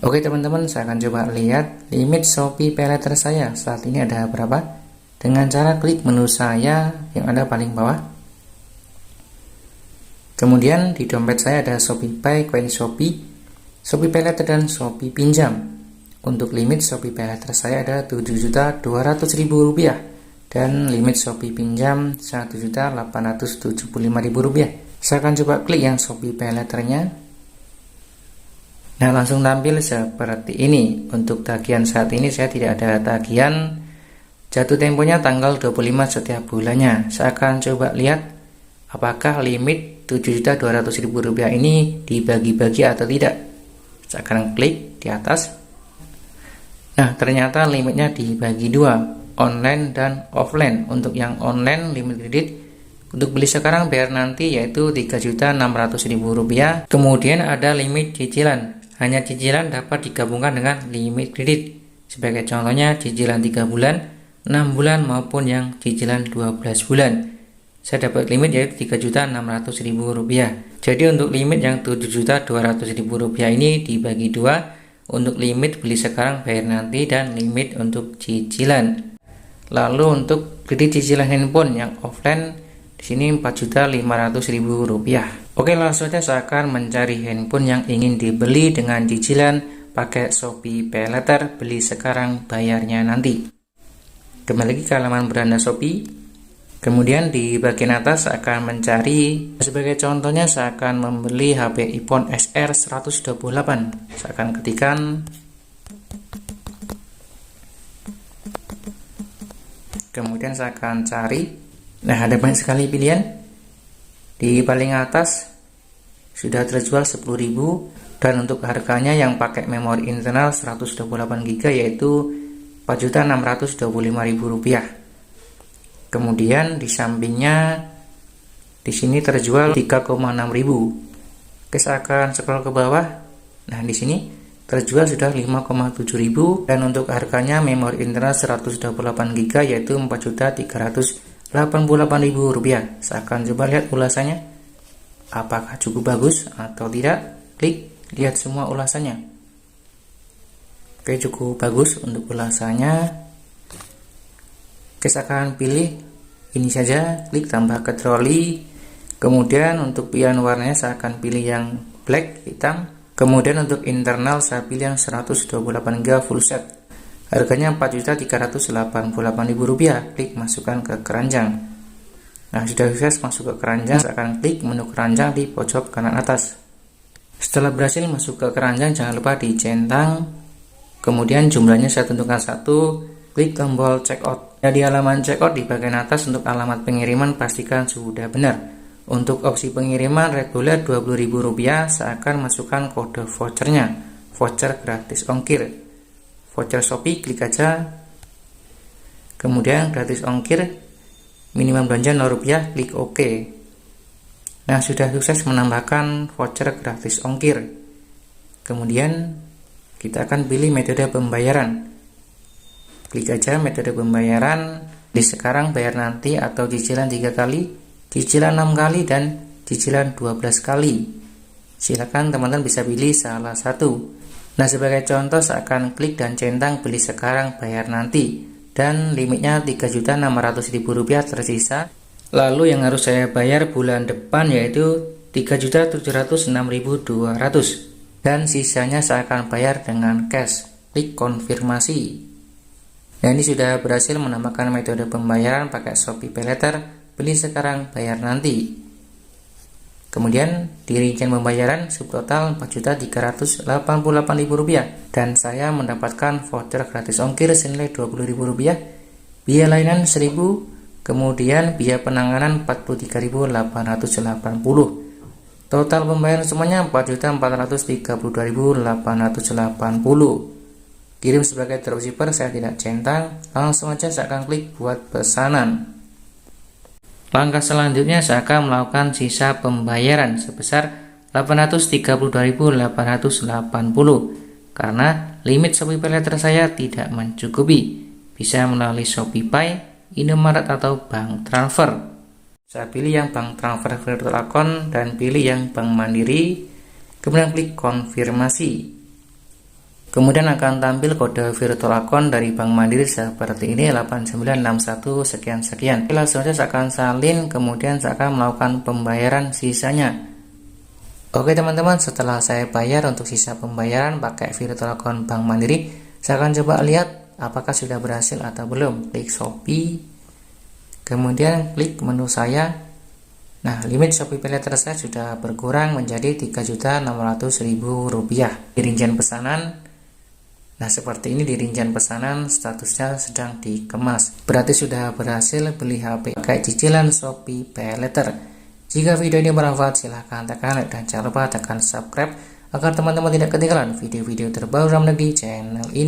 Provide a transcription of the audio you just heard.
Oke teman-teman, saya akan coba lihat limit Shopee Paylater saya saat ini ada berapa dengan cara klik menu saya yang ada paling bawah. Kemudian di dompet saya ada Shopee Pay, Koin Shopee, Shopee Paylater dan Shopee Pinjam. Untuk limit Shopee Paylater saya ada Rp7.200.000 dan limit Shopee Pinjam Rp1.875.000. Saya akan coba klik yang Shopee Paylaternya. Nah, langsung tampil seperti ini. Untuk tagihan saat ini saya tidak ada tagihan. Jatuh temponya tanggal 25 setiap bulannya. Saya akan coba lihat apakah limit Rp7.200.000 ini dibagi-bagi atau tidak. Saya akan klik di atas. Nah, ternyata limitnya dibagi dua, online dan offline. Untuk yang online limit kredit untuk beli sekarang bayar nanti yaitu Rp3.600.000. Kemudian ada limit cicilan. Hanya cicilan dapat digabungkan dengan limit kredit. Sebagai contohnya cicilan 3 bulan, 6 bulan maupun yang cicilan 12 bulan. Saya dapat limit yaitu Rp3.600.000. Jadi untuk limit yang Rp7.200.000 ini dibagi dua, untuk limit beli sekarang bayar nanti dan limit untuk cicilan. Lalu untuk kredit cicilan handphone yang offline di sini Rp4.500.000. Oke, langsung saja saya akan mencari handphone yang ingin dibeli dengan cicilan pakai Shopee Paylater, beli sekarang bayarnya nanti. Kembali lagi ke halaman beranda Shopee. Kemudian di bagian atas saya akan mencari, sebagai contohnya saya akan membeli HP iPhone SR 128. Saya akan ketikkan. Kemudian saya akan cari. Nah, ada banyak sekali pilihan. Di paling atas sudah terjual 10.000 dan untuk harganya yang pakai memori internal 128GB yaitu Rp4.625.000. Kemudian di sampingnya di sini terjual 3,6.000. Oke, saya akan scroll ke bawah. Nah, di sini terjual sudah 5,7.000 dan untuk harganya memori internal 128GB yaitu Rp4.388.000. Saya akan coba lihat ulasannya apakah cukup bagus atau tidak. Klik lihat semua ulasannya. Oke, cukup bagus untuk ulasannya. Oke, saya akan pilih ini saja, klik tambah ke troli. Kemudian untuk pilihan warnanya saya akan pilih yang black, hitam. Kemudian untuk internal saya pilih yang 128GB full set. Harganya Rp4.388.000. Klik masukkan ke keranjang. Nah, sudah sukses masuk ke keranjang, saya akan klik menu keranjang di pojok kanan atas. Setelah berhasil masuk ke keranjang, jangan lupa dicentang. Kemudian jumlahnya saya tentukan 1. Klik tombol checkout. Nah, di halaman checkout di bagian atas untuk alamat pengiriman pastikan sudah benar. Untuk opsi pengiriman reguler Rp20.000, saya akan masukkan kode vouchernya. Voucher gratis ongkir. Voucher Shopee, klik aja. Kemudian gratis ongkir, minimum belanja Rp0, klik OK. Nah, sudah sukses menambahkan voucher gratis ongkir. Kemudian kita akan pilih metode pembayaran. Klik aja metode pembayaran, di sekarang bayar nanti atau cicilan 3 kali, cicilan 6 kali dan cicilan 12 kali. Silakan teman-teman bisa pilih salah satu. Nah, sebagai contoh saya akan klik dan centang beli sekarang bayar nanti dan limitnya Rp3.600.000 tersisa. Lalu yang harus saya bayar bulan depan yaitu Rp3.706.200 dan sisanya saya akan bayar dengan cash. Klik konfirmasi. Nah, ini sudah berhasil menambahkan metode pembayaran pakai Shopee Paylater, beli sekarang bayar nanti. Kemudian di rincian pembayaran subtotal Rp4.388.000 dan saya mendapatkan voucher gratis ongkir senilai Rp20.000, biaya layanan Rp1.000, kemudian biaya penanganan Rp43.880. Total pembayaran semuanya Rp4.432.880. Kirim sebagai dropshipper saya tidak centang, langsung aja saya akan klik buat pesanan. Langkah selanjutnya saya akan melakukan sisa pembayaran sebesar Rp832.880 karena limit Shopee Paylater saya tidak mencukupi. Bisa melalui Shopee Pay, Indomaret atau bank transfer. Saya pilih yang bank transfer virtual account dan pilih yang bank mandiri. Kemudian klik konfirmasi. Kemudian akan tampil kode virtual account dari Bank Mandiri seperti ini 8961 sekian. Langsung saja saya akan salin, kemudian saya akan melakukan pembayaran sisanya. Oke teman-teman, setelah saya bayar untuk sisa pembayaran pakai virtual account Bank Mandiri, saya akan coba lihat apakah sudah berhasil atau belum. Klik Shopee, kemudian klik menu saya. Nah, limit Shopee Paylater saya sudah berkurang menjadi Rp3.600.000. Di rincian pesanan, nah seperti ini di rincian pesanan statusnya sedang dikemas. Berarti sudah berhasil beli HP pakai cicilan Shopee Paylater. Jika video ini bermanfaat silahkan tekan like dan jangan lupa tekan subscribe agar teman-teman tidak ketinggalan video-video terbaru dalam negeri channel ini.